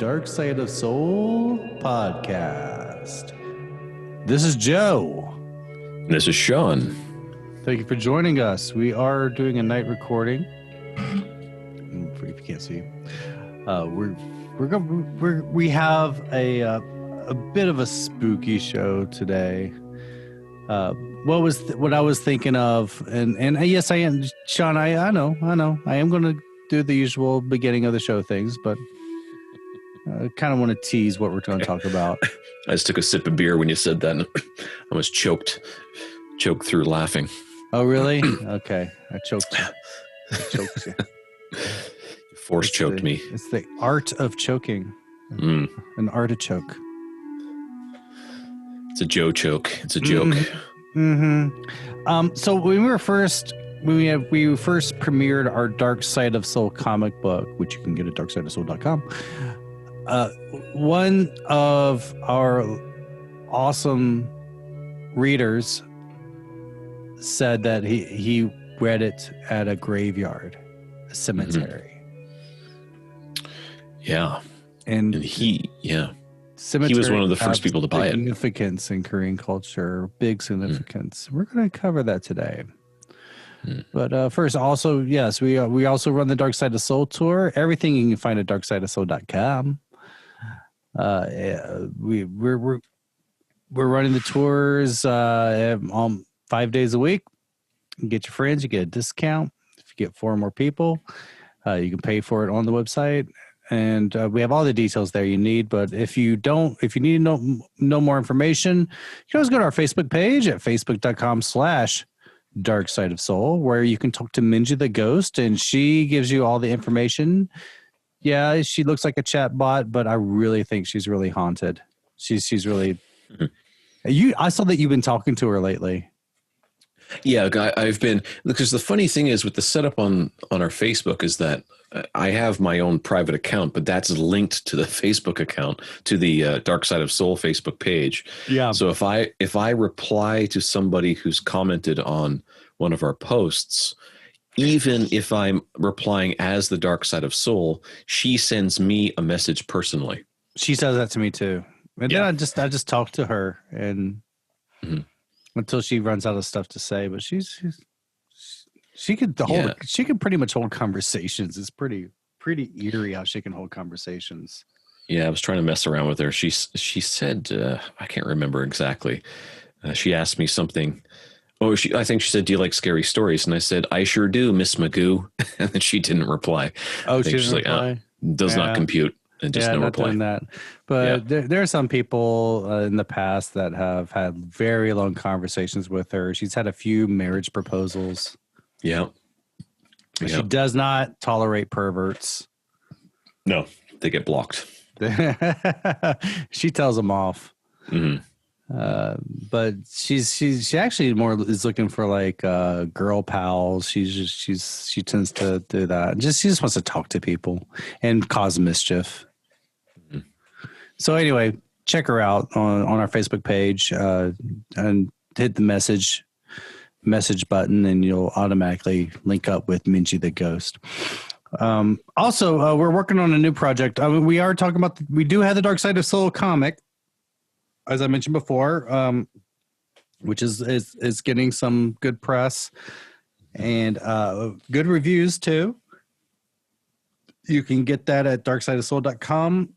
Dark Side of Soul podcast. This is Joe. This is Sean. Thank you for joining us. We are doing a night recording. If you can't see, we have a bit of a spooky show today. What I was thinking of, and yes, I am, Sean. I know. I am going to do the usual beginning of the show things, but I kind of want to tease what we're going to talk about. I just took a sip of beer when you said that, and I was choked through laughing. Oh, really? Okay, I choked you. Force choked me. It's the art of choking. An artichoke. It's a Joe choke. It's a joke. So when we first premiered our Dark Side of Soul comic book, which you can get at darksideofsoul.com. One of our awesome readers said that he read it at a graveyard, a cemetery. Yeah. And he cemetery was one of the first people to buy it. Significance in Korean culture, big significance. We're going to cover that today. But first, also, yes, we also run the Dark Side of Soul tour. Everything you can find at darksideofsoul.com. We're running the tours 5 days a week. You get your friends, you get a discount. If you get 4 or more people, you can pay for it on the website. And we have all the details there you need. But if you need to know more information, you can always go to our Facebook page at facebook.com/Dark Side of Soul, where you can talk to Minji the Ghost, and she gives you all the information. Yeah, she looks like a chat bot, but I really think she's really haunted. She's really. I saw that you've been talking to her lately. Yeah, I've been, because the funny thing is with the setup on our Facebook is that I have my own private account, but that's linked to the Facebook account, to the Dark Side of Soul Facebook page. Yeah. So if I reply to somebody who's commented on one of our posts, even if I'm replying as the Dark Side of Soul, she sends me a message personally. She says that to me too. And then I just talk to her and until she runs out of stuff to say, but she could pretty much hold conversations. It's pretty eerie how she can hold conversations. Yeah, I was trying to mess around with her. She said, I can't remember exactly. She asked me something. Oh, I think she said, "Do you like scary stories?" And I said, "I sure do, Miss Magoo." And then she didn't reply. Oh, she didn't reply? Does not compute. And just no not reply. Doing that. But there are some people in the past that have had very long conversations with her. She's had a few marriage proposals. Yeah. She does not tolerate perverts. No, they get blocked. She tells them off. But she actually more is looking for like girl pals. She tends to do that. She just wants to talk to people and cause mischief. So anyway, check her out on our Facebook page and hit the message button, and you'll automatically link up with Minji the Ghost. Also, we're working on a new project. We are talking about. We do have the Dark Side of Soul comic, as I mentioned before, which is getting some good press and good reviews too. You can get that at darksideofsoul.com.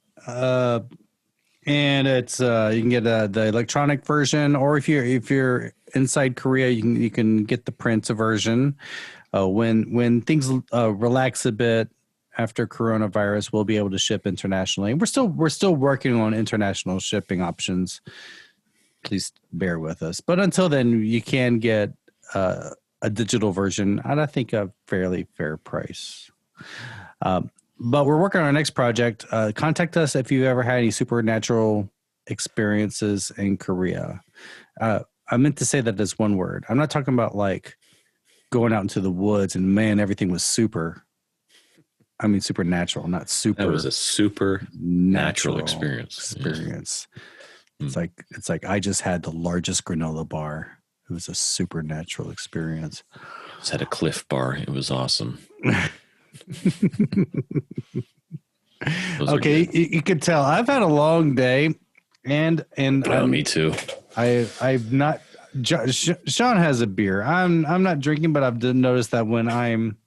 And it's you can get the electronic version, or if you're inside Korea, you can get the print version. When things relax a bit after coronavirus, we'll be able to ship internationally. We're still working on international shipping options. Please bear with us. But until then, you can get a digital version at, I think, a fairly fair price. But we're working on our next project. Contact us if you've ever had any supernatural experiences in Korea. I meant to say that as one word. I'm not talking about like going out into the woods and man, everything was super. I mean, supernatural, not super. That was a supernatural experience. It's like I just had the largest granola bar. It was a supernatural experience. Just had a Cliff Bar. It was awesome. Those are Okay, good. you could tell I've had a long day, and Me too. I've not. Sean has a beer. I'm not drinking, but I've noticed that when I'm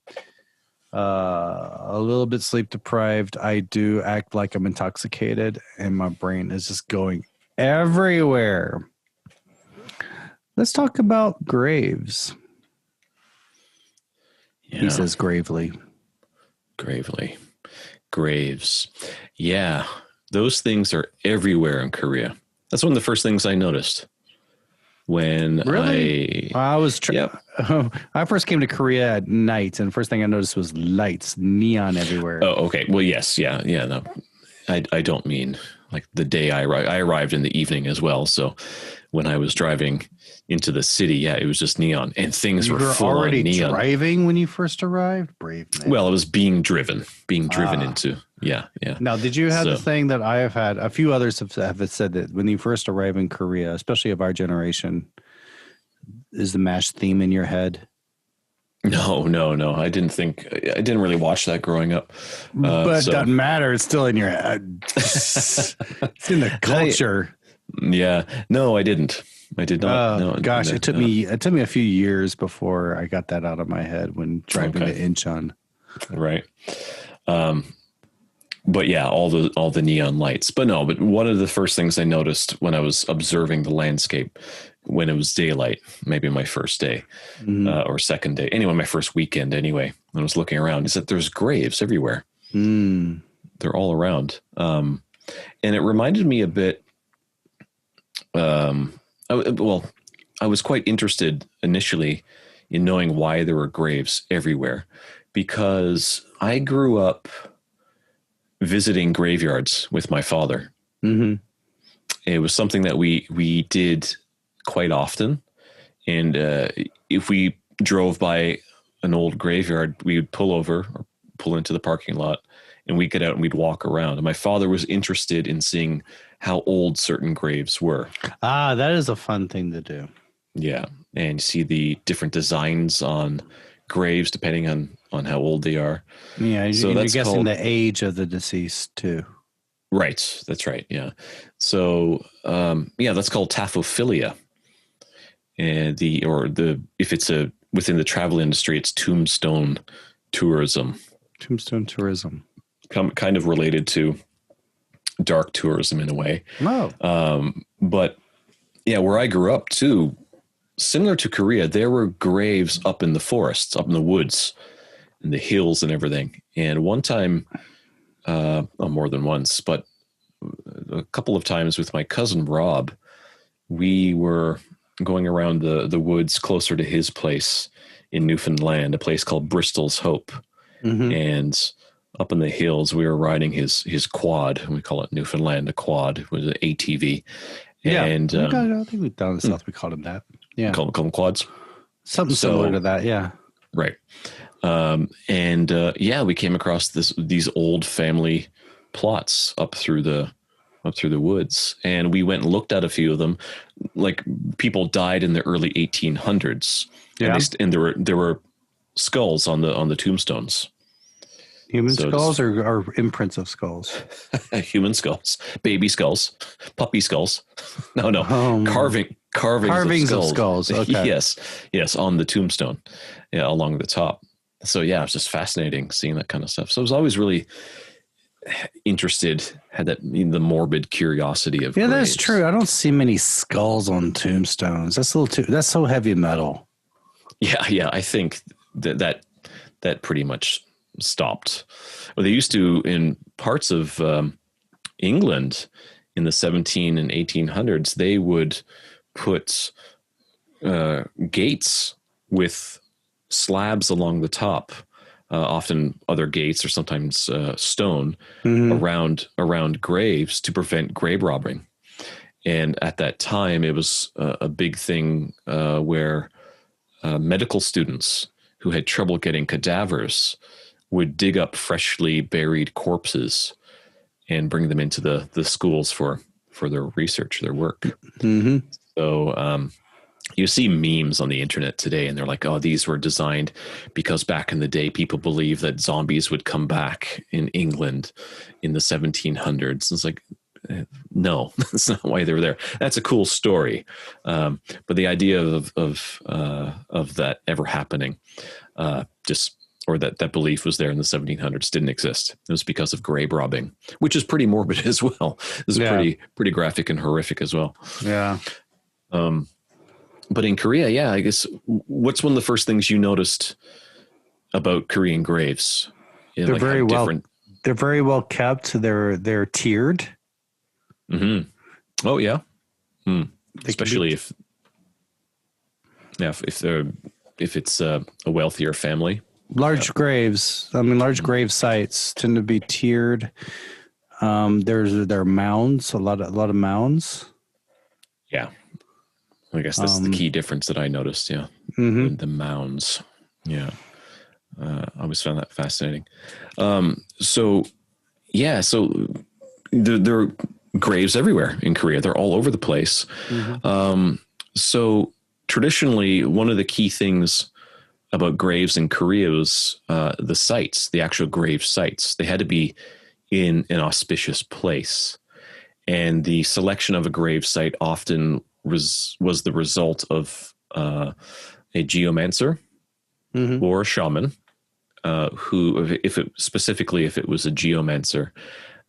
a little bit sleep deprived, I do act like I'm intoxicated, and my brain is just going everywhere. Let's talk about graves. Yeah. He says gravely. Gravely. Graves. Yeah. Those things are everywhere in Korea. That's one of the first things I noticed when Really? Yep. I first came to Korea at night, and the first thing I noticed was lights, neon everywhere. Oh, okay. Well, yes. Yeah. Yeah. No, I don't mean like the day I arrived. I arrived in the evening as well. So when I was driving into the city, yeah, it was just neon and things You were were full already on neon. driving when you first arrived? Brave man. Well, it was being driven into. Yeah. Yeah. Now, did you have So, the thing that I have had? A few others have said that when you first arrive in Korea, especially of our generation, is the MASH theme in your head? no. I didn't really watch that growing up. But it doesn't matter. It's still in your head. It's in the culture. Yeah. No, I didn't. I did not. Oh No, gosh, no, it took me a few years before I got that out of my head when driving to Incheon. Right. But yeah, all the neon lights. But one of the first things I noticed when I was observing the landscape when it was daylight, maybe my first day or second day, anyway, my first weekend anyway, when I was looking around, is that there's graves everywhere. Mm. They're all around. And it reminded me a bit. I was quite interested initially in knowing why there were graves everywhere, because I grew up visiting graveyards with my father. Mm-hmm. It was something that we did quite often. And if we drove by an old graveyard, we would pull over or pull into the parking lot and we'd get out and we'd walk around. And my father was interested in seeing how old certain graves were. Ah, that is a fun thing to do. Yeah. And see the different designs on graves depending on how old they are. Yeah, so you're that's guessing the age of the deceased too. Right. That's right. Yeah. So that's called taphophilia. And if it's within the travel industry, it's tombstone tourism. Tombstone tourism. Kind of related to dark tourism in a way. Oh. But yeah, where I grew up too, similar to Korea, there were graves up in the forests, up in the woods, in the hills and everything. And one time, more than once, but a couple of times with my cousin Rob, we were going around the woods closer to his place in Newfoundland, a place called Bristol's Hope. Mm-hmm. And up in the hills, we were riding his quad. We call it Newfoundland a quad. It was an ATV. Yeah, and I think we down in the south we called them that. Yeah, call them quads. Something similar to that. Yeah, right. We came across these old family plots up through the woods, and we went and looked at a few of them. Like people died in the early 1800s, yeah, and there were skulls on the tombstones. Human skulls or imprints of skulls? Human skulls, baby skulls, puppy skulls. No, carvings of skulls. Okay. Yes, on the tombstone, yeah, along the top. So yeah, it was just fascinating seeing that kind of stuff. So I was always really interested, had the morbid curiosity of graves. That's true. I don't see many skulls on tombstones. That's so heavy metal. Yeah. I think that pretty much stopped. Well, they used to in parts of England in the 17 and 1800s. They would put gates with slabs along the top. Often other gates or sometimes stone around graves to prevent grave robbing. And at that time, it was a big thing where medical students who had trouble getting cadavers would dig up freshly buried corpses and bring them into the schools for their research, their work. Mm-hmm. So, you see memes on the internet today, and they're like, oh, these were designed because back in the day, people believed that zombies would come back in England in the 1700s. It's like, no, that's not why they were there. That's a cool story. But the idea of that ever happening, or that belief was there in the 1700s didn't exist. It was because of grave robbing, which is pretty morbid as well. This is pretty graphic and horrific as well. Yeah. But in Korea, yeah, I guess, what's one of the first things you noticed about Korean graves? They're like very well. They're very well kept. They're tiered. Mm-hmm. Oh yeah. Especially if it's a wealthier family. Large graves. I mean, large grave sites tend to be tiered. There are mounds. A lot of mounds. Yeah. I guess that's the key difference that I noticed. Yeah. Mm-hmm. The mounds. Yeah. I always found that fascinating. So there are graves everywhere in Korea. They're all over the place. Mm-hmm. So traditionally, one of the key things about graves in Korea was the sites, the actual grave sites. They had to be in an auspicious place. And the selection of a grave site often was the result of a geomancer or a shaman, who, if it was a geomancer,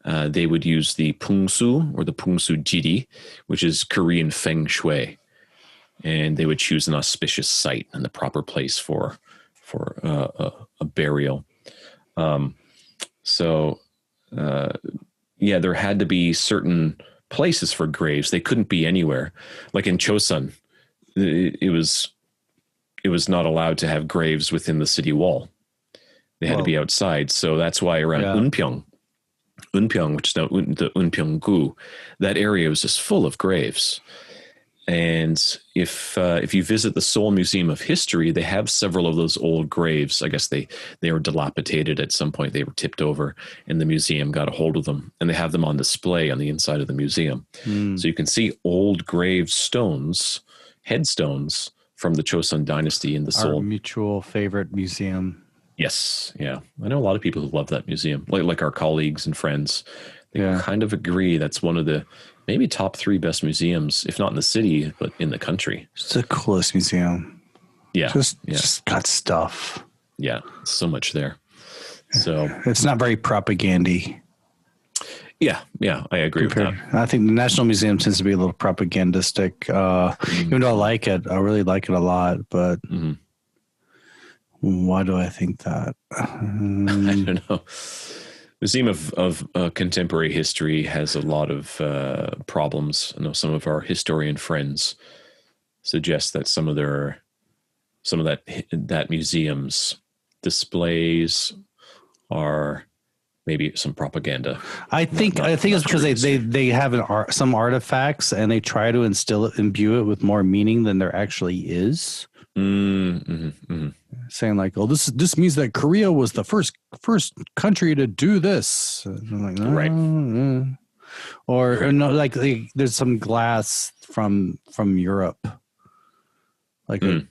they would use the pungsu or the pungsu jiri, which is Korean feng shui, and they would choose an auspicious site and the proper place for a burial. There had to be certain places for graves. They couldn't be anywhere. Like in Chosun, it was not allowed to have graves within the city wall. They had to be outside. So that's why around Unpyeong, which is now the Unpyeong-gu, that area was just full of graves. And if you visit the Seoul Museum of History, they have several of those old graves. I guess they were dilapidated at some point. They were tipped over, and the museum got a hold of them, and they have them on display on the inside of the museum. So you can see old grave stones, headstones from the Chosun dynasty in the Seoul. Our mutual favorite museum. Yes, yeah. I know a lot of people who love that museum, like our colleagues and friends. They kind of agree that's one of the maybe top 3 best museums, if not in the city, but in the country. It's the coolest museum. Yeah. Just got stuff. Yeah. So much there. So it's not very propagandy. Yeah. I agree with that. I think the National Museum tends to be a little propagandistic. Even though I like it, I really like it a lot, but why do I think that? I don't know. Museum of Contemporary History has a lot of problems. I know some of our historian friends suggest that some of that museum's displays are maybe some propaganda. I think it's because they have some artifacts and they try to imbue it with more meaning than there actually is. Saying like, "Oh, this means that Korea was the first country to do this." And I'm like, right? Or no, like there's some glass from Europe, like a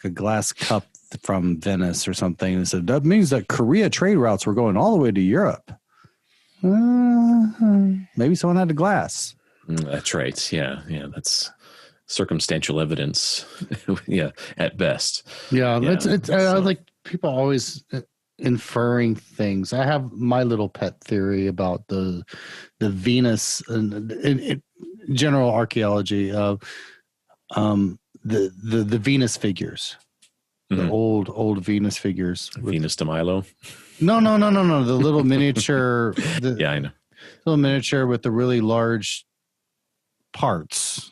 glass cup from Venice or something, and said that means that Korea trade routes were going all the way to Europe. Maybe someone had a glass. That's right. Yeah, that's circumstantial evidence. At best. It's I like people always inferring things. I have my little pet theory about the Venus and in general archaeology of the Venus figures, the old Venus figures. Venus de Milo. No. The little miniature. I know. Little miniature with the really large parts.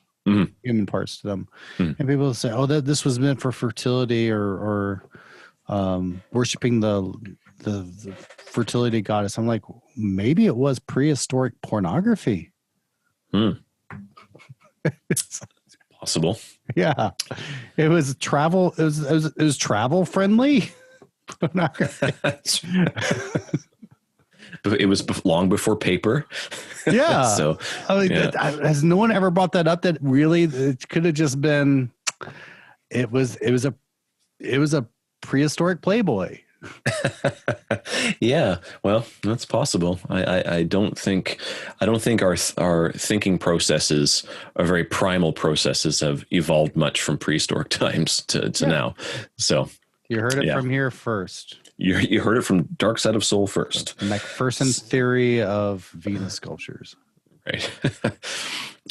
Human parts to them, and people say, "Oh, that this was meant for fertility or worshiping the fertility goddess." I'm like, maybe it was prehistoric pornography. It's possible. Yeah, it was travel. It was travel friendly pornography. It was long before paper. Yeah. So has no one ever brought that up? That really it could have just been It was a prehistoric Playboy. Yeah, well, that's possible. I don't think our thinking processes, our very primal processes, have evolved much from prehistoric times to now. So You heard it yeah, from here first. you heard it from Dark Side of Soul first. McPherson's theory of Venus sculptures. Right.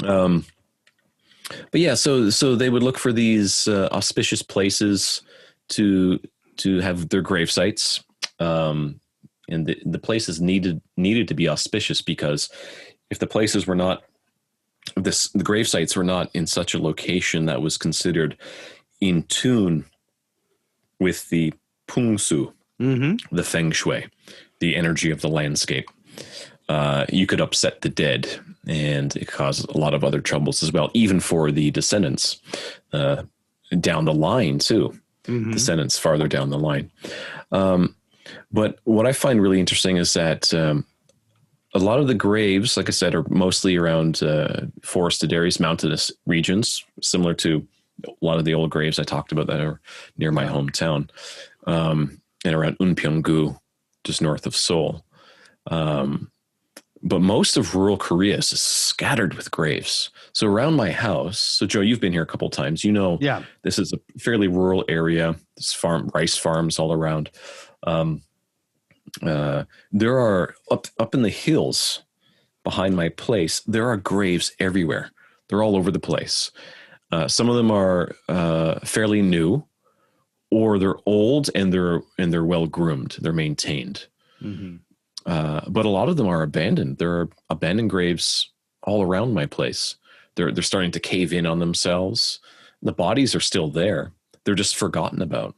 But yeah, so they would look for these auspicious places to have their grave sites, and the places needed to be auspicious, because if the places were not the grave sites were not in such a location that was considered in tune with the pungsu, the feng shui, the energy of the landscape, you could upset the dead, and it caused a lot of other troubles as well, even for the descendants down the line too. Descendants farther down the line. But what I find really interesting is that a lot of the graves, like I said, are mostly around forested areas, mountainous regions, similar to a lot of the old graves I talked about that are near my hometown, and around Unpyeonggu, just north of Seoul. But most of rural Korea is scattered with graves. So around my house, so Joe, you've been here a couple of times. You know, this is a fairly rural area. There's rice farms all around. There are up in the hills behind my place, there are graves everywhere. They're all over the place. Some of them are fairly new, or they're old and they're well groomed. They're maintained. But a lot of them are abandoned. There are abandoned graves all around my place. They're starting to cave in on themselves. The bodies are still there. They're just forgotten about.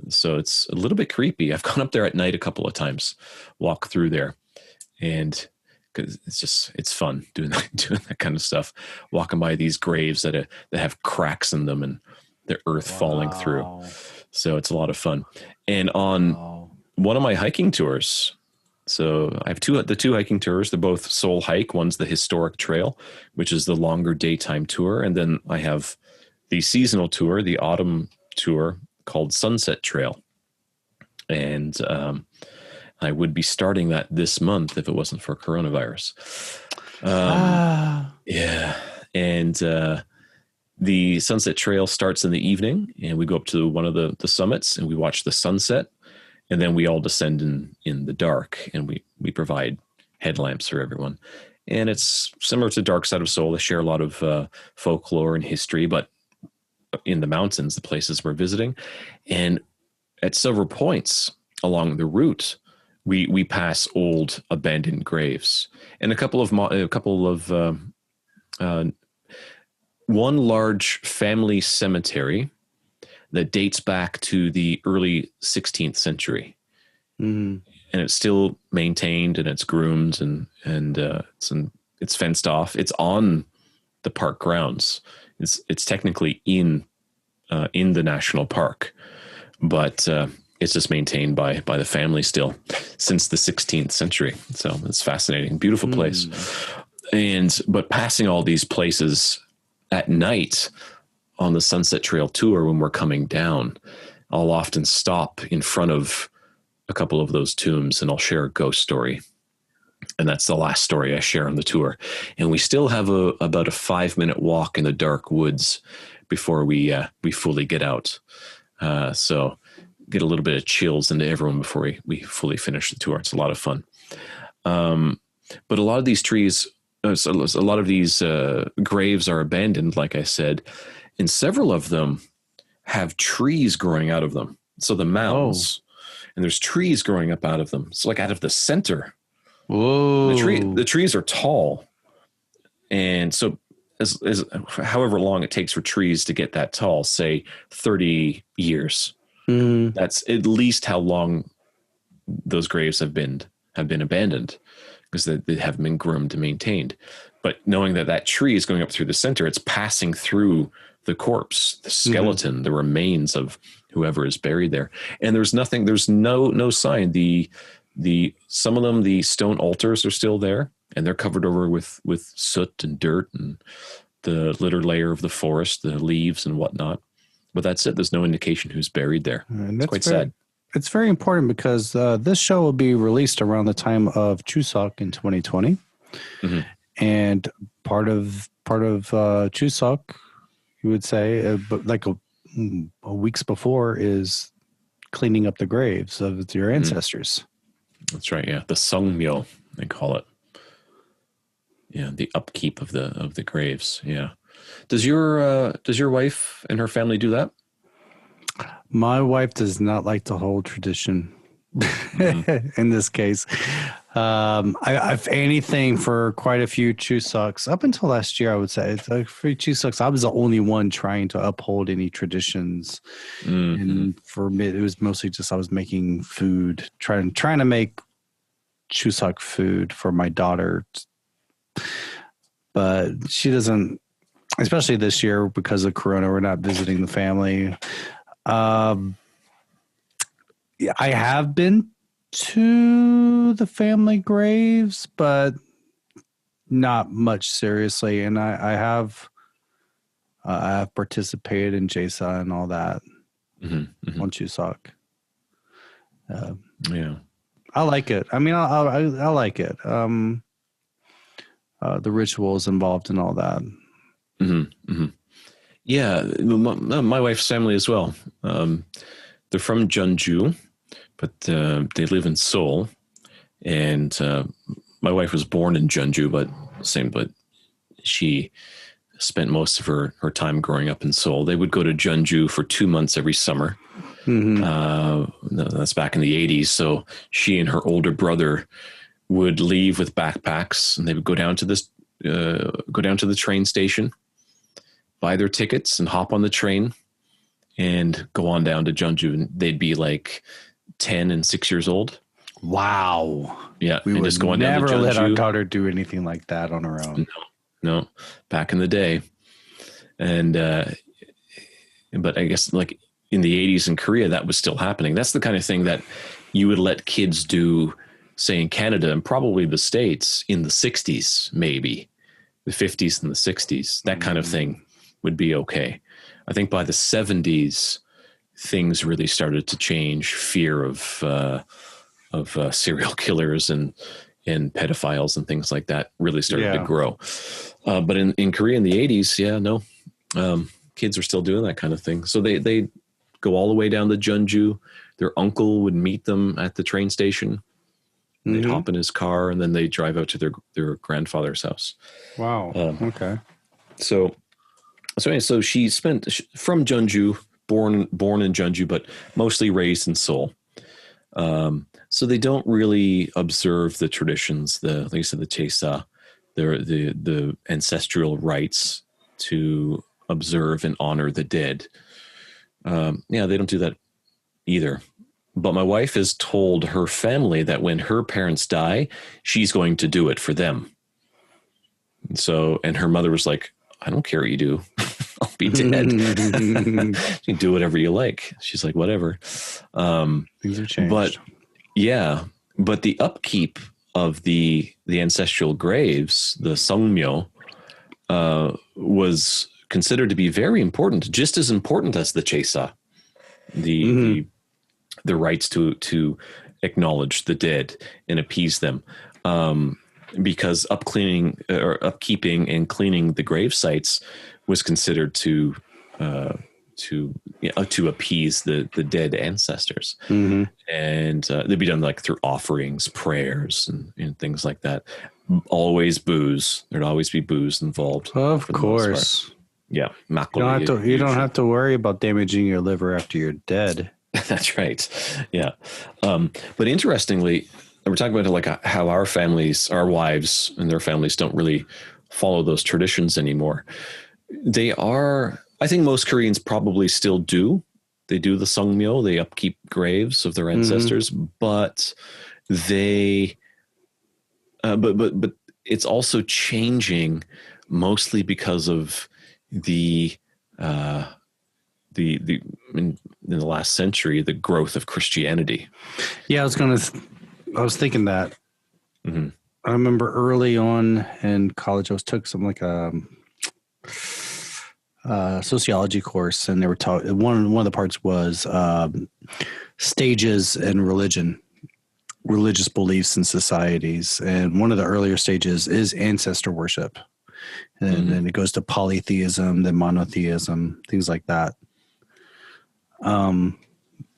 So it's a little bit creepy. I've gone up there at night a couple of times, walk through there, and because it's fun doing that kind of stuff, walking by these graves that have cracks in them and the earth falling through. So it's a lot of fun. And on one of my hiking tours, so I have the two hiking tours. They're both Seoul hike. One's the historic trail, which is the longer daytime tour. And then I have the seasonal tour, the autumn tour, called Sunset Trail. And I would be starting that this month if it wasn't for coronavirus. Yeah. And the Sunset Trail starts in the evening, and we go up to one of the summits and we watch the sunset. And then we all descend in the dark, and we provide headlamps for everyone. And it's similar to Dark Side of Seoul. They share a lot of folklore and history, but in the mountains, the places we're visiting. And at several points along the route, we pass old abandoned graves, and one large family cemetery that dates back to the early 16th century. And it's still maintained, and it's groomed, and it's fenced off. It's on the park grounds. It's technically in the national park, but it's just maintained by the family still since the 16th century. So it's fascinating, beautiful place. But passing all these places at night on the Sunset Trail tour, when we're coming down, I'll often stop in front of a couple of those tombs, and I'll share a ghost story. And that's the last story I share on the tour. And we still have about a 5-minute walk in the dark woods before we fully get out. So get a little bit of chills into everyone before we fully finish the tour. It's a lot of fun. But a lot of these trees, a lot of these graves are abandoned, like I said, and several of them have trees growing out of them. So the mounds, and there's trees growing up out of them. It's like out of the center. Whoa! The trees are tall, and so as however long it takes for trees to get that tall, say 30 years, that's at least how long those graves have been abandoned, because they haven't been groomed and maintained. But knowing that tree is going up through the center, it's passing through the corpse, the skeleton, the remains of whoever is buried there. And there's no sign. Some of them, the stone altars are still there, and they're covered over with soot and dirt, and the litter layer of the forest, the leaves and whatnot. But that's it. There's no indication who's buried there. And It's quite sad. It's very important because this show will be released around the time of Chuseok in 2020, and part of Chuseok, you would say, but like a weeks before is cleaning up the graves of your ancestors. That's right. Yeah, the Seongmyo they call it. Yeah, the upkeep of the graves. Yeah. Does your wife and her family do that? My wife does not like to hold tradition in this case. I've anything for quite a few Chuseoks up until last year, I would say. It's like for Chuseoks, I was the only one trying to uphold any traditions. And for me, it was mostly just I was making food, trying to make Chuseok food for my daughter. But she doesn't, especially this year because of Corona, we're not visiting the family. Yeah, I have been to the family graves, but not much seriously. And I have participated in jesa and all that on Chuseok. Yeah, I like it. I mean, I like it. The rituals involved and all that. Yeah, my wife's family as well. They're from Jeonju, but they live in Seoul. And my wife was born in Jeonju, but she spent most of her time growing up in Seoul. They would go to Jeonju for 2 months every summer. That's back in the 80s. So she and her older brother would leave with backpacks, and they would go down to the train station, buy their tickets and hop on the train and go on down to Jeonju. And they'd be like 10 and 6 years old. Wow. Yeah. We would just go on never down to let our Jeonju. daughter do anything like that on her own. No, back in the day. And, but I guess like in the 80s in Korea, that was still happening. That's the kind of thing that you would let kids do, say in Canada and probably the States in the 60s, maybe the 50s and the 60s, that kind of thing would be okay. I think by the 70s, things really started to change. Fear of serial killers and pedophiles and things like that really started to grow. But in Korea in the 80s, kids are still doing that kind of thing. So they go all the way down to Jeonju. Their uncle would meet them at the train station. They'd hop in his car, and then they drive out to their grandfather's house. Wow. Okay. So she spent from Jeonju, born in Jeonju, but mostly raised in Seoul. So they don't really observe the traditions, like you said, the jesa, the ancestral rites to observe and honor the dead. They don't do that either. But my wife has told her family that when her parents die, she's going to do it for them. And her mother was like, I don't care what you do. I'll be dead. You can do whatever you like. She's like, whatever. Things have changed. But the upkeep of the ancestral graves, the Seongmyo, was considered to be very important, just as important as the jesa, the rights to acknowledge the dead and appease them, because upkeeping and cleaning the grave sites was considered to appease the dead ancestors, and they'd be done like through offerings, prayers, and things like that. Always booze. There'd always be booze involved. Of course. Yeah, you don't have to worry about damaging your liver after you're dead. That's right. Yeah. But interestingly, we're talking about like how our wives and their families don't really follow those traditions anymore. I think most Koreans probably still do. They do the Seongmyo, they upkeep graves of their ancestors, but but it's also changing mostly because of in the last century, the growth of Christianity. Yeah, I was thinking that. I remember early on in college, I took some like sociology course, and they were taught one of the parts was stages in religious beliefs and societies, and one of the earlier stages is ancestor worship, and then it goes to polytheism, then monotheism, things like that.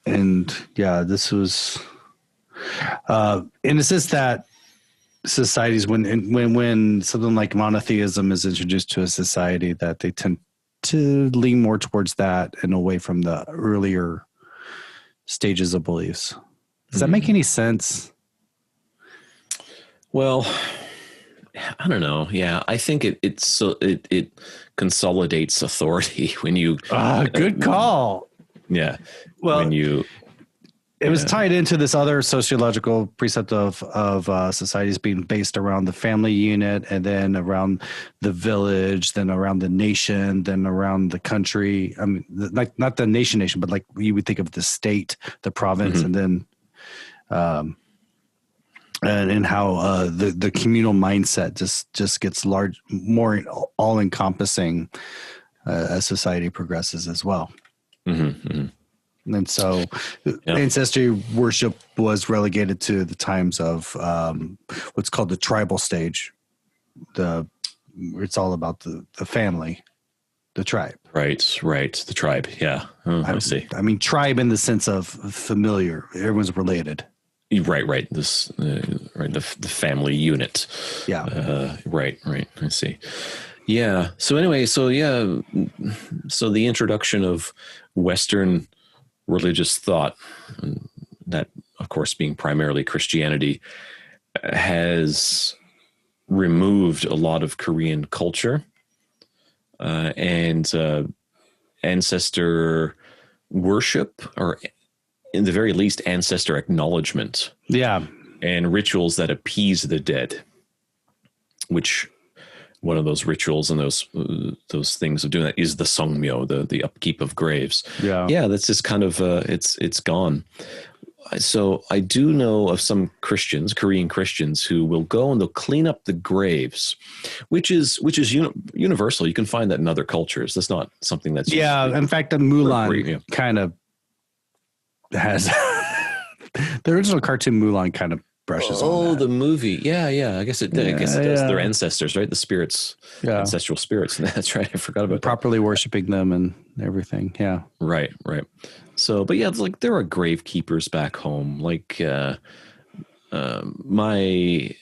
And yeah, this was, and it says that societies, when something like monotheism is introduced to a society, that they tend to lean more towards that and away from the earlier stages of beliefs. Does that make any sense? Well, I don't know. Yeah, I think it consolidates authority when you. Good call. Yeah. Well, when you. It was tied into this other sociological precept of societies being based around the family unit, and then around the village, then around the nation, then around the country. I mean, like not the nation, but like you would think of the state, the province, and then, and how the communal mindset just gets more all encompassing as society progresses as well. And so ancestry worship was relegated to the times of what's called the tribal stage. It's all about the family, the tribe. Right. The tribe. Yeah. I see. I mean, tribe in the sense of familiar. Everyone's related. Right. This, the family unit. Yeah. Right. I see. Yeah. So anyway, so the introduction of Western religious thought, that of course being primarily Christianity, has removed a lot of Korean culture and ancestor worship, or in the very least ancestor acknowledgement. Yeah. And rituals that appease the dead, which one of those rituals and those things of doing that is the songmyo, the upkeep of graves. Yeah, that's just kind of it's gone. So I do know of some Christians, Korean Christians, who will go and they'll clean up the graves, which is universal. You can find that in other cultures. That's not something that's In fact, the Mulan kind of has the original cartoon Mulan kind of brushes on that. The movie. Yeah. I guess it did. I guess it does. They're ancestors, right? The spirits, ancestral spirits. That's right. I forgot about properly worshiping them and everything. Yeah. Right. So, but yeah, it's like there are grave keepers back home. Like, my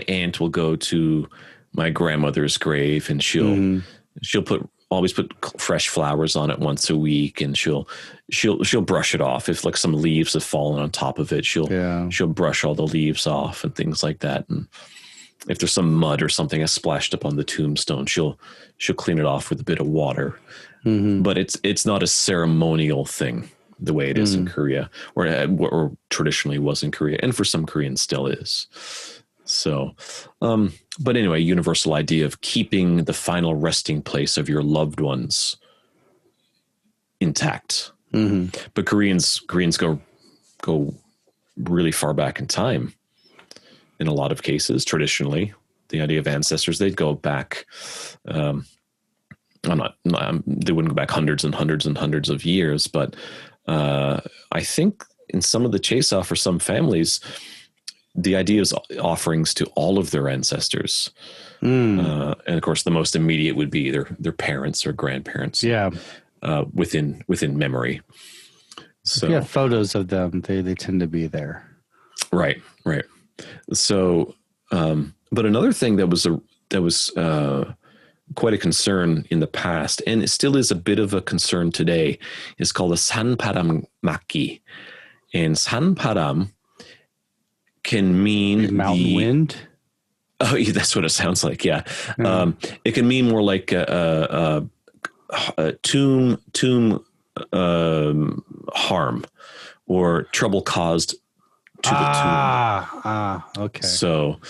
aunt will go to my grandmother's grave, and she'll always put fresh flowers on it once a week, and she'll brush it off. If like some leaves have fallen on top of it, she'll brush all the leaves off and things like that. And if there's some mud or something has splashed up on the tombstone, she'll clean it off with a bit of water. But it's not a ceremonial thing the way it is in Korea, or traditionally was in Korea, and for some Koreans still is. So, but anyway, universal idea of keeping the final resting place of your loved ones intact. But Koreans go really far back in time. In a lot of cases, traditionally, the idea of ancestors, they'd go back. They wouldn't go back hundreds and hundreds and hundreds of years, but I think in some of the jesa for some families, the idea is offerings to all of their ancestors. And of course, the most immediate would be their parents or grandparents. Yeah. Within memory. So if you have photos of them, they tend to be there. Right. So, but another thing that was quite a concern in the past, and it still is a bit of a concern today, is called a 산바람 맞기. And 산바람 can mean mountain wind. Oh, yeah, that's what it sounds like. Yeah. It can mean more like a tomb harm or trouble caused to the tomb. Okay. So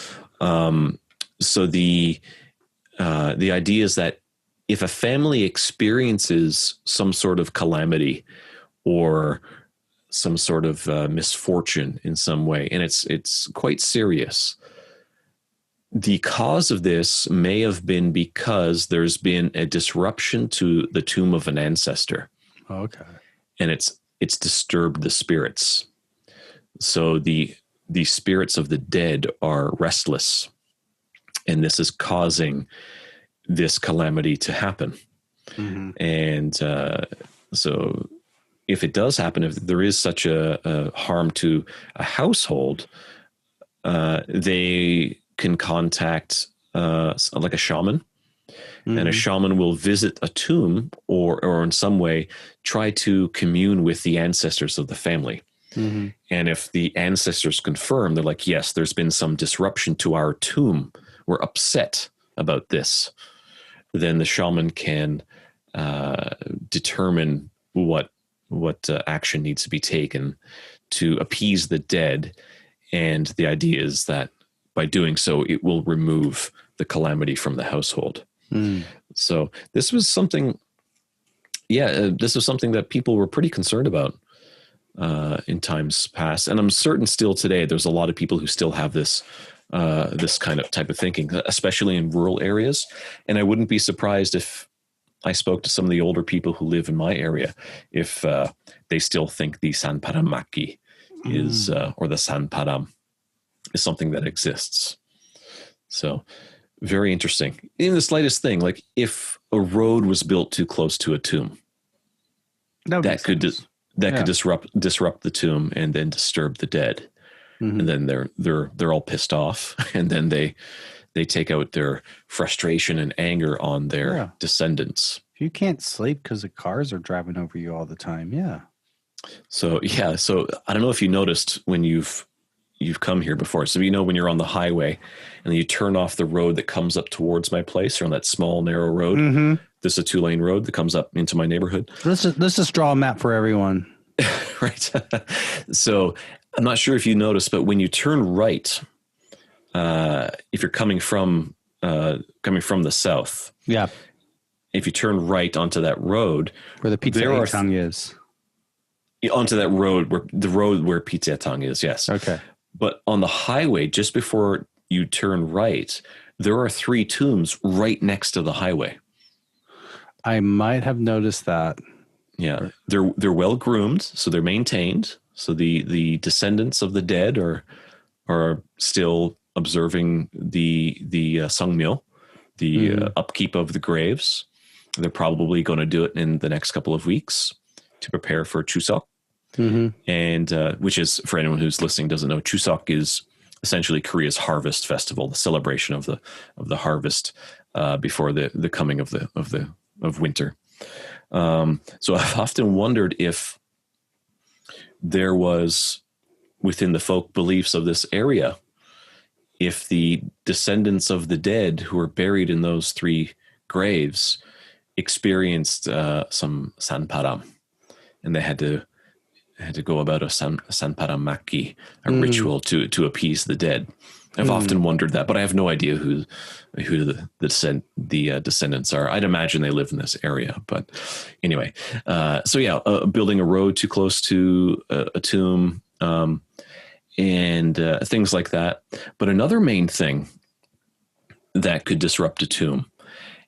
the idea is that if a family experiences some sort of calamity or some sort of misfortune in some way, and it's quite serious, the cause of this may have been because there's been a disruption to the tomb of an ancestor. Okay. And it's disturbed the spirits. So the spirits of the dead are restless, and this is causing this calamity to happen. Mm-hmm. And so if it does happen, if there is such a harm to a household, they can contact like a shaman, and a shaman will visit a tomb or in some way try to commune with the ancestors of the family. Mm-hmm. And if the ancestors confirm, they're like, yes, there's been some disruption to our tomb, we're upset about this, then the shaman can determine what action needs to be taken to appease the dead. And the idea is that by doing so, it will remove the calamity from the household. So this was something, this was something that people were pretty concerned about in times past. And I'm certain still today, there's a lot of people who still have this kind of type of thinking, especially in rural areas. And I wouldn't be surprised if I spoke to some of the older people who live in my area, if they still think the Sanparamaki is, or the Sanparam is something that exists. So very interesting. In the slightest thing, like if a road was built too close to a tomb, that could disrupt the tomb and then disturb the dead. And then they're all pissed off, and then they take out their frustration and anger on their descendants. You can't sleep because the cars are driving over you all the time. Yeah. So I don't know if you noticed when you've come here before. So when you're on the highway and you turn off the road that comes up towards my place, or on that small narrow road, there's a 2-lane road that comes up into my neighborhood. Let's just draw a map for everyone. Right. So I'm not sure if you noticed, but when you turn right, if you're coming from the south, if you turn right onto that road where the pizza tongue is, onto that road where Pizza Tong is, yes. Okay. But on the highway, just before you turn right, there are 3 tombs right next to the highway. I might have noticed that. Yeah, they're well groomed, so they're maintained. So the descendants of the dead are still observing the sungmyo, the upkeep of the graves. They're probably going to do it in the next couple of weeks to prepare for Chuseok. And which is, for anyone who's listening doesn't know, Chuseok is essentially Korea's harvest festival, the celebration of the harvest before the coming of winter. So I've often wondered if there was, within the folk beliefs of this area, if the descendants of the dead who were buried in those 3 graves experienced some sanparam, and they had to go about a sanparamaki, a ritual to appease the dead. I've often wondered that, but I have no idea who the descendants are. I'd imagine they live in this area, but anyway. Building a road too close to a tomb, and things like that. But another main thing that could disrupt a tomb,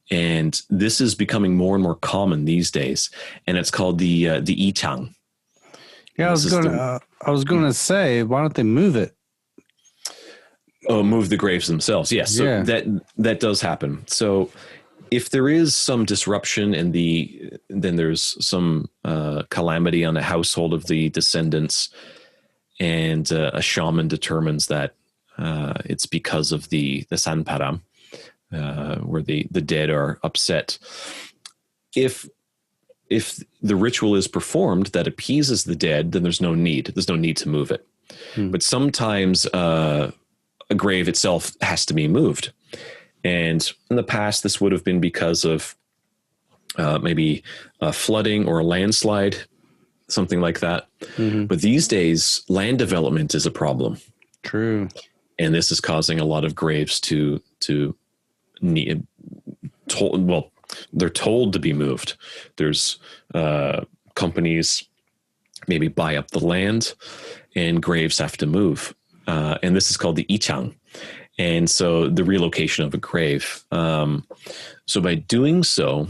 and this is becoming more and more common these days, and it's called the ichang. Yeah, I was going to say, why don't they move it? Oh, move the graves themselves. Yes. So that does happen. So if there is some disruption then there's some calamity on the household of the descendants, and a shaman determines that it's because of the sanparam, where the dead are upset. If the ritual is performed that appeases the dead, then there's no need to move it. But sometimes a grave itself has to be moved. And in the past, this would have been because of maybe flooding or a landslide, something like that. But these days, land development is a problem. True. And this is causing a lot of graves to need, they're told to be moved. There's companies maybe buy up the land, and graves have to move. And this is called the ichang. And so the relocation of a grave. So by doing so,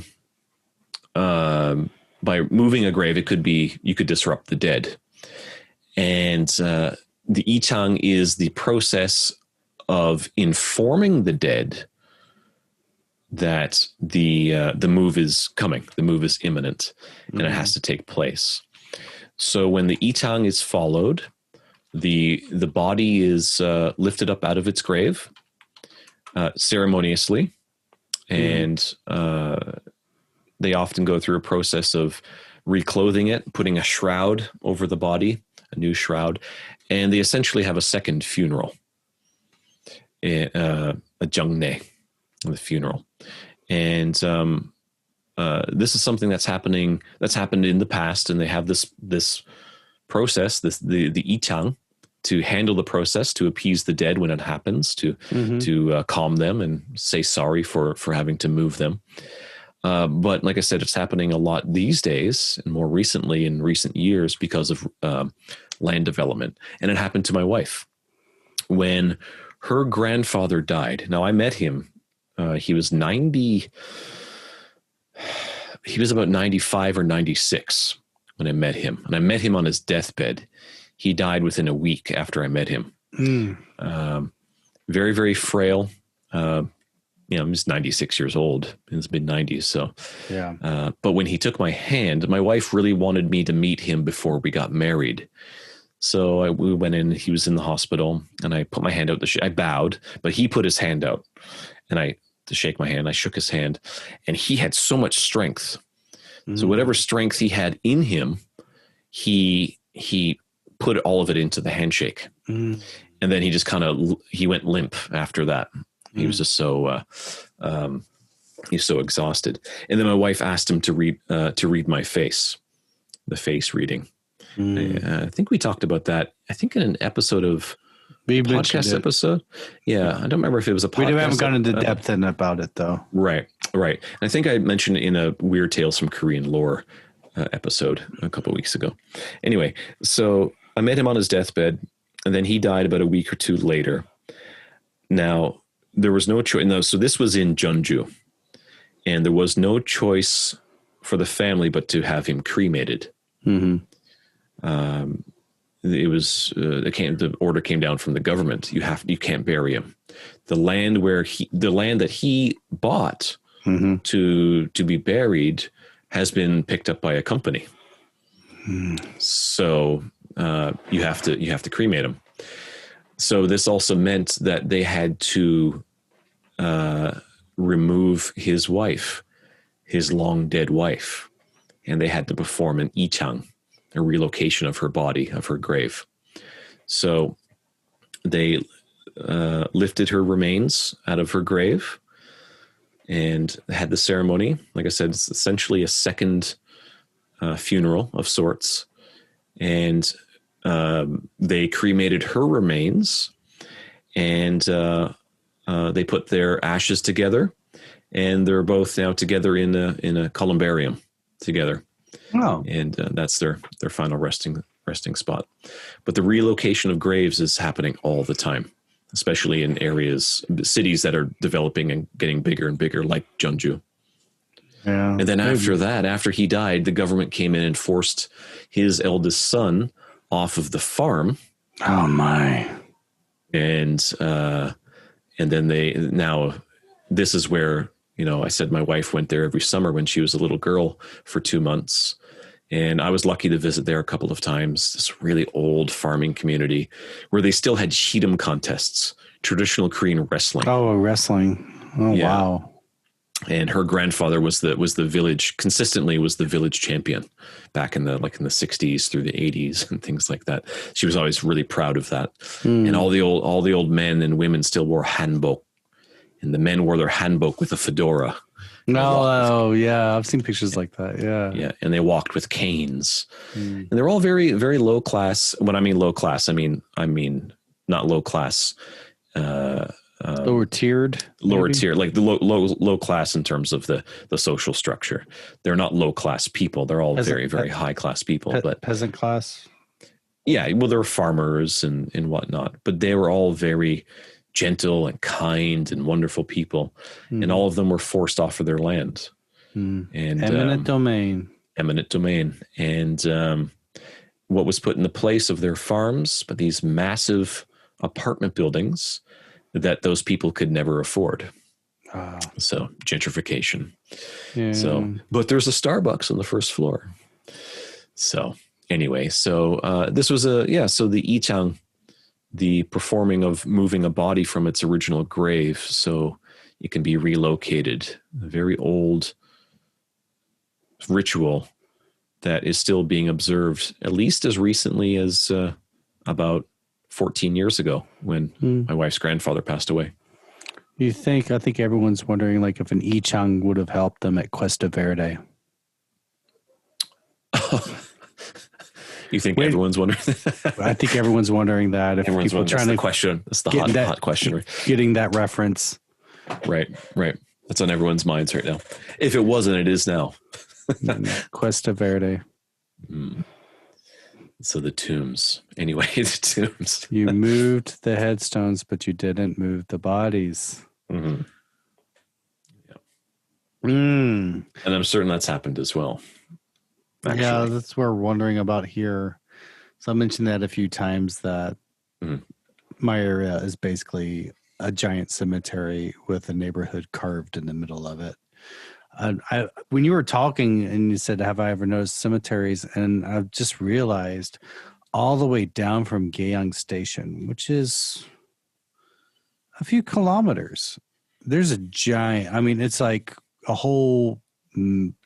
by moving a grave, you could disrupt the dead. And the ichang is the process of informing the dead that the move is coming, the move is imminent, and it has to take place. So when the ichang is followed, the body is lifted up out of its grave ceremoniously, and they often go through a process of reclothing it, putting a shroud over the body, a new shroud, and they essentially have a second funeral, a jungnae, the funeral. And this is something that's happened in the past, and they have this process, the ichang, to handle the process, to appease the dead when it happens, to calm them and say sorry for having to move them. But like I said, it's happening a lot these days, and more recently in recent years because of land development. And it happened to my wife when her grandfather died. Now, I met him. He was 90. He was about 95 or 96 when I met him. And I met him on his deathbed. He died within a week after I met him. Very, very frail. I'm just 96 years old in his mid-90s. So, yeah. But when he took my hand, my wife really wanted me to meet him before we got married. So we went in. He was in the hospital, and I put my hand out. I bowed, but he put his hand out, and to shake my hand. I shook his hand, and he had so much strength. So whatever strength he had in him, he put all of it into the handshake, and then he just he went limp after that. He was just so he's so exhausted. And then my wife asked him to read my face, the face reading. I think we talked about that. I think in an episode of podcast episode. Yeah, I don't remember if it was a podcast. We haven't gone into depth about it though. Right. I think I mentioned it in a Weird Tales from Korean Lore episode a couple of weeks ago. Anyway, so I met him on his deathbed, and then he died about a week or two later. Now, there was no choice. No, so this was in Jeonju, and there was no choice for the family but to have him cremated. It was the order came down from the government. You can't bury him. The land that he bought to be buried has been picked up by a company. So you have to cremate him. So this also meant that they had to remove his wife, his long dead wife, and they had to perform an ichang, a relocation of her body, of her grave. So they lifted her remains out of her grave and had the ceremony. Like I said, it's essentially a second funeral of sorts. And they cremated her remains, and they put their ashes together, and they're both now together in a columbarium together. Oh, and that's their final resting spot. But the relocation of graves is happening all the time, especially in cities that are developing and getting bigger and bigger, like Jeonju. Yeah. And then after he died, the government came in and forced his eldest son off of the farm. Oh my! And then this is where, I said my wife went there every summer when she was a little girl for 2 months. And I was lucky to visit there a couple of times, this really old farming community where they still had Cheatham contests, traditional Korean wrestling. Oh, wrestling. Oh, yeah. Wow. And her grandfather was the village champion back in the 60s through the 80s and things like that. She was always really proud of that. And all the old men and women still wore hanbok, and the men wore their hanbok with a fedora. Oh, yeah. I've seen pictures like that. Yeah. Yeah. And they walked with canes. And they're all very, very low class. When I mean low class, I mean not low class. Lower tier, like the low class in terms of the social structure. They're not low class people. They're all very, very high class people. But peasant class. Yeah. Well, there were farmers and whatnot, but they were all very gentle and kind and wonderful people. And all of them were forced off of their land. And eminent domain. Eminent domain. And what was put in the place of their farms, but these massive apartment buildings that those people could never afford. So gentrification. Yeah. So, but there's a Starbucks on the first floor. So anyway, this was so the ichang, the performing of moving a body from its original grave so it can be relocated. A very old ritual that is still being observed, at least as recently as about 14 years ago when my wife's grandfather passed away. I think everyone's wondering like if an ichang would have helped them at Cuesta Verde. You think everyone's wondering? I think everyone's wondering that. If everyone's people trying to question. That's the hot question. Right? Getting that reference. Right. That's on everyone's minds right now. If it wasn't, it is now. Cuesta Verde. So the tombs. Anyway, the tombs. You moved the headstones, but you didn't move the bodies. Mm-hmm. Yeah. And I'm certain that's happened as well. Actually. Yeah, that's what we're wondering about here. So I mentioned that a few times that my area is basically a giant cemetery with a neighborhood carved in the middle of it. When you were talking and you said, have I ever noticed cemeteries? And I've just realized all the way down from Gyeong Station, which is a few kilometers, there's a giant, it's like a whole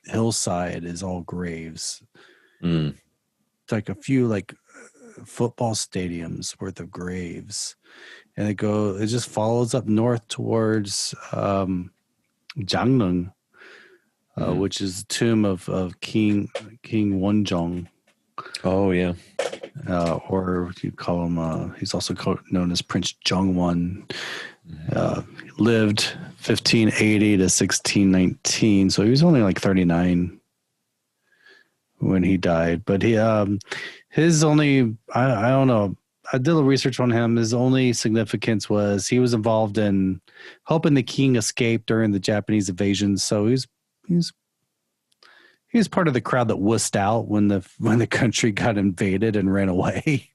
hillside is all graves. It's like a few football stadiums worth of graves. And it just follows up north towards Jangneung. Which is the tomb of King Wonjong. Oh yeah, or what you call him? He's also known as Prince Jongwon. Lived 1580 to 1619, so he was only like 39 when he died. But his only I don't know. I did a little research on him. His only significance was he was involved in helping the king escape during the Japanese invasion. So he was part of the crowd that wussed out when the country got invaded and ran away.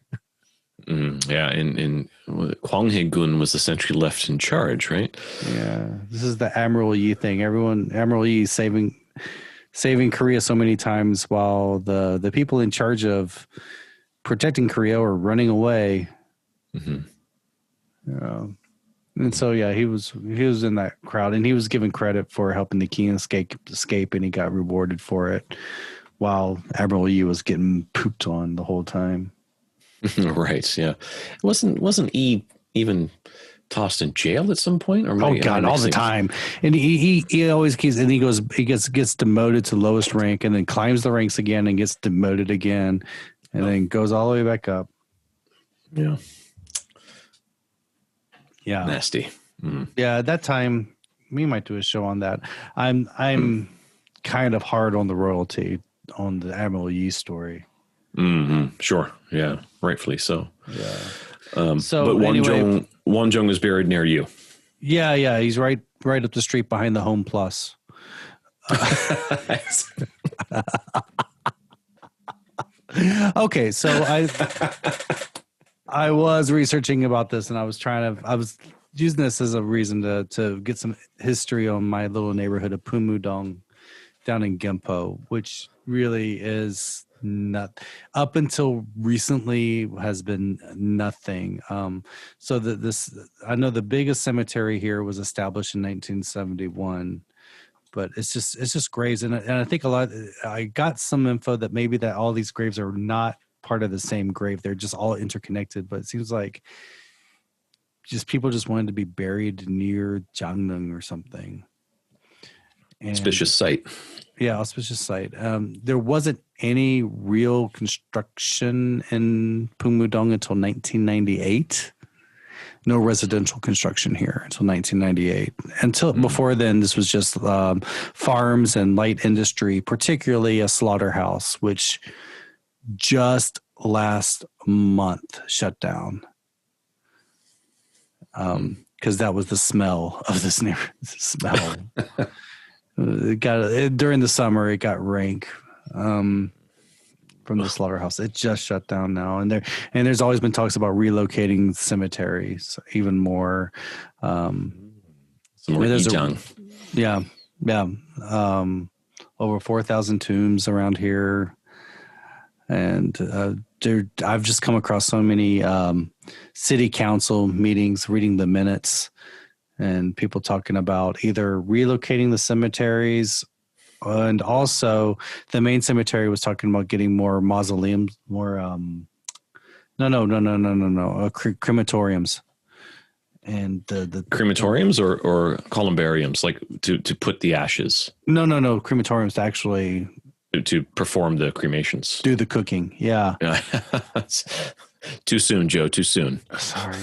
Yeah, and Kwanghae-gun was essentially left in charge, right? Yeah, this is the Admiral Yi thing. Admiral Yi saving Korea so many times while the people in charge of protecting Korea were running away. And so, yeah, he was in that crowd, and he was given credit for helping the king escape, and he got rewarded for it, while Admiral Yi was getting pooped on the whole time. Right? Yeah, wasn't Yi even tossed in jail at some point? Or all the time, and he always keeps, and he gets demoted to lowest rank, and then climbs the ranks again, and gets demoted again, and then goes all the way back up. Yeah. Yeah. Nasty. Yeah, at that time, we might do a show on that. I'm kind of hard on the royalty on the Admiral Yi story. Sure. Yeah. Rightfully so. Yeah. But Wonjong is buried near you. Yeah. He's right up the street behind the Home Plus. Okay, so I was researching about this, and I was using this as a reason to get some history on my little neighborhood of Pumudong down in Gimpo, which really is not, up until recently, has been nothing. So I know the biggest cemetery here was established in 1971, but it's just graves, and I think I got some info that maybe that all these graves are not part of the same grave. They're just all interconnected, but it seems like people just wanted to be buried near Jangneung or something. Auspicious site. Yeah, auspicious site. There wasn't any real construction in Pumudong until 1998. No residential construction here until 1998. Before then, this was just farms and light industry, particularly a slaughterhouse, which just last month shut down. because that was the smell of this smell. During the summer, it got rank from the slaughterhouse. It just shut down now, and there's always been talks about relocating cemeteries even more. Some more yeah. Over 4,000 tombs around here, and I've just come across so many city council meetings, reading the minutes, and people talking about either relocating the cemeteries, and also the main cemetery was talking about getting more mausoleums, more crematoriums. And the crematoriums or columbariums, like to put the ashes. No, crematoriums to actually to perform the cremations, do the cooking. Yeah. Too soon, Joe. Too soon. Sorry.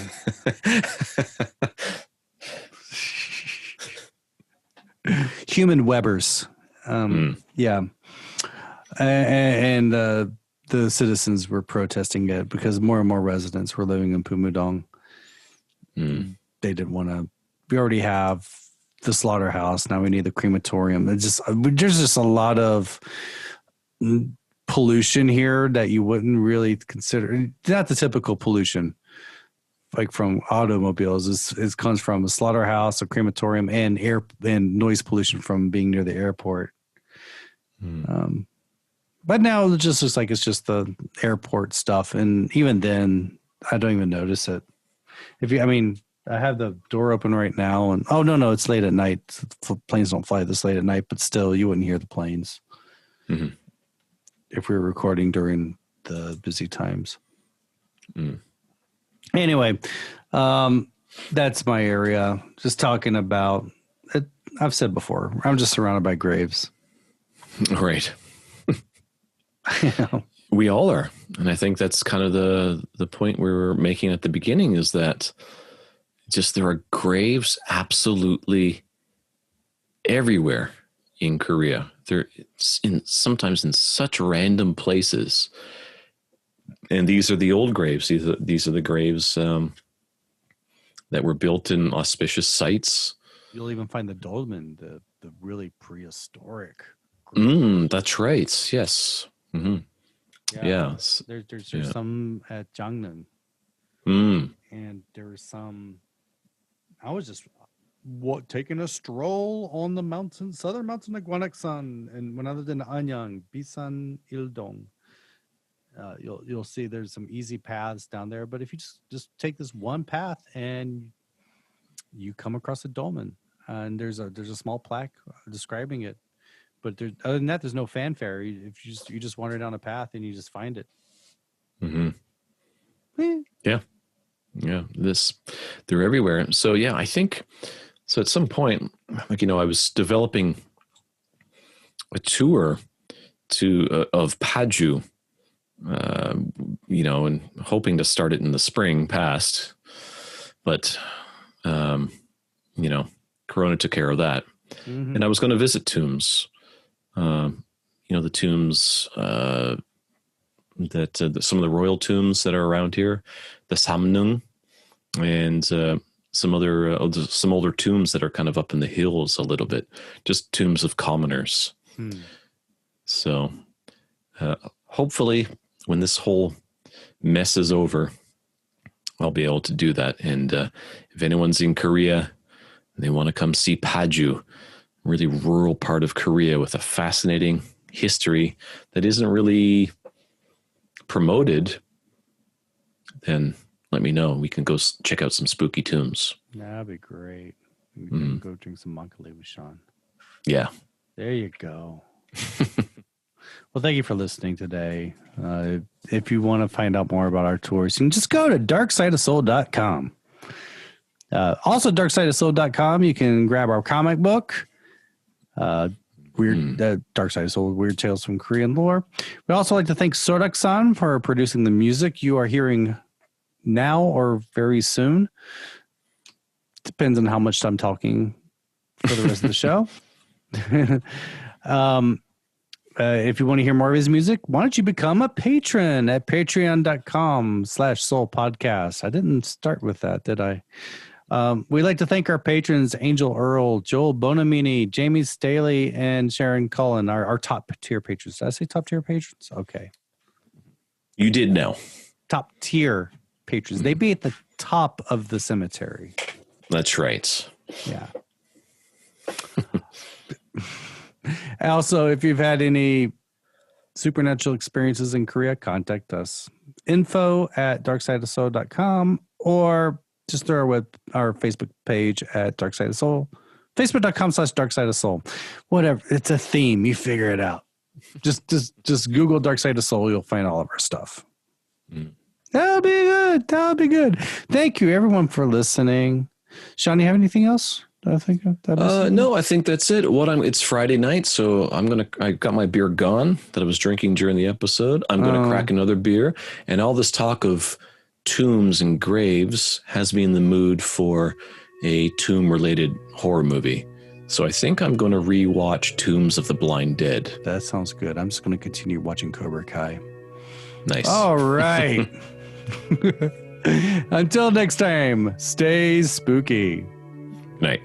Human Webbers. Yeah. And the citizens were protesting it because more and more residents were living in Pumudong. They didn't want to. We already have the slaughterhouse. Now we need the crematorium. There's just a lot of pollution here that you wouldn't really consider. Not the typical pollution, like from automobiles. It comes from a slaughterhouse, a crematorium, and air and noise pollution from being near the airport. But now it just looks like it's just the airport stuff, and even then, I don't even notice it. I have the door open right now, and no, it's late at night. Planes don't fly this late at night, but still, you wouldn't hear the planes if we were recording during the busy times. Anyway, that's my area. Just talking about it. I've said before, I'm just surrounded by graves. Right. We all are, and I think that's kind of the point we were making at the beginning, is that just there are graves absolutely everywhere in Korea. They're sometimes in such random places, and these are the old graves. These are the graves that were built in auspicious sites. You'll even find the dolmen, the really prehistoric. That's right. Yes. Mm-hmm. Yeah. There's some at Jangneung. And there's some. I was just taking a stroll on the southern mountain of Gwaneksan, and when I lived in Anyang, Bisan Ildong, you'll see there's some easy paths down there. But if you just take this one path and you come across a dolmen, and there's a small plaque describing it. But other than that, there's no fanfare. If you just wander down a path and you just find it. Yeah. They're everywhere. So yeah, I think so. At some point, I was developing a tour of Paju, and hoping to start it in the spring past, but Corona took care of that, and I was going to visit tombs. The tombs that some of the royal tombs that are around here, the Samnung, and some older tombs that are kind of up in the hills a little bit, just tombs of commoners. So hopefully when this whole mess is over, I'll be able to do that. And if anyone's in Korea and they want to come see Paju, really rural part of Korea with a fascinating history that isn't really promoted, then let me know. We can go check out some spooky tombs. That'd be great. We can go drink some makgeolli with Sean. Yeah. There you go. Well, thank you for listening today. If you want to find out more about our tours, you can just go to darksideofseoul.com. Also, darksideofseoul.com, you can grab our comic book, Dark Side of Soul, Weird Tales from Korean Lore. We'd also like to thank Sodak-san for producing the music you are hearing now or very soon. Depends on how much I'm talking for the rest of the show. If you want to hear more of his music, why don't you become a patron at patreon.com/soulpodcast. I didn't start with that, did I? We'd like to thank our patrons, Angel Earl, Joel Bonomini, Jamie Staley, and Shaaron Cullen, our top tier patrons. Did I say top tier patrons? Okay. You did know. Top tier patrons. They be at the top of the cemetery. That's right. Yeah. Also, if you've had any supernatural experiences in Korea, contact us. info@darksideofseoul.com or just through our Facebook page at Dark Side of Soul. Facebook.com/darksideofsoul. Whatever. It's a theme. You figure it out. Just Google Dark Side of Soul. You'll find all of our stuff. That'll be good. That'll be good. Thank you, everyone, for listening. Sean, you have anything else? I think no, I think that's it. It's Friday night, so I got my beer gone that I was drinking during the episode. I'm gonna crack another beer, and all this talk of tombs and graves has me in the mood for a tomb-related horror movie. So I think I'm going to rewatch Tombs of the Blind Dead. That sounds good. I'm just going to continue watching Cobra Kai. Nice. All right. Until next time, stay spooky. Good night.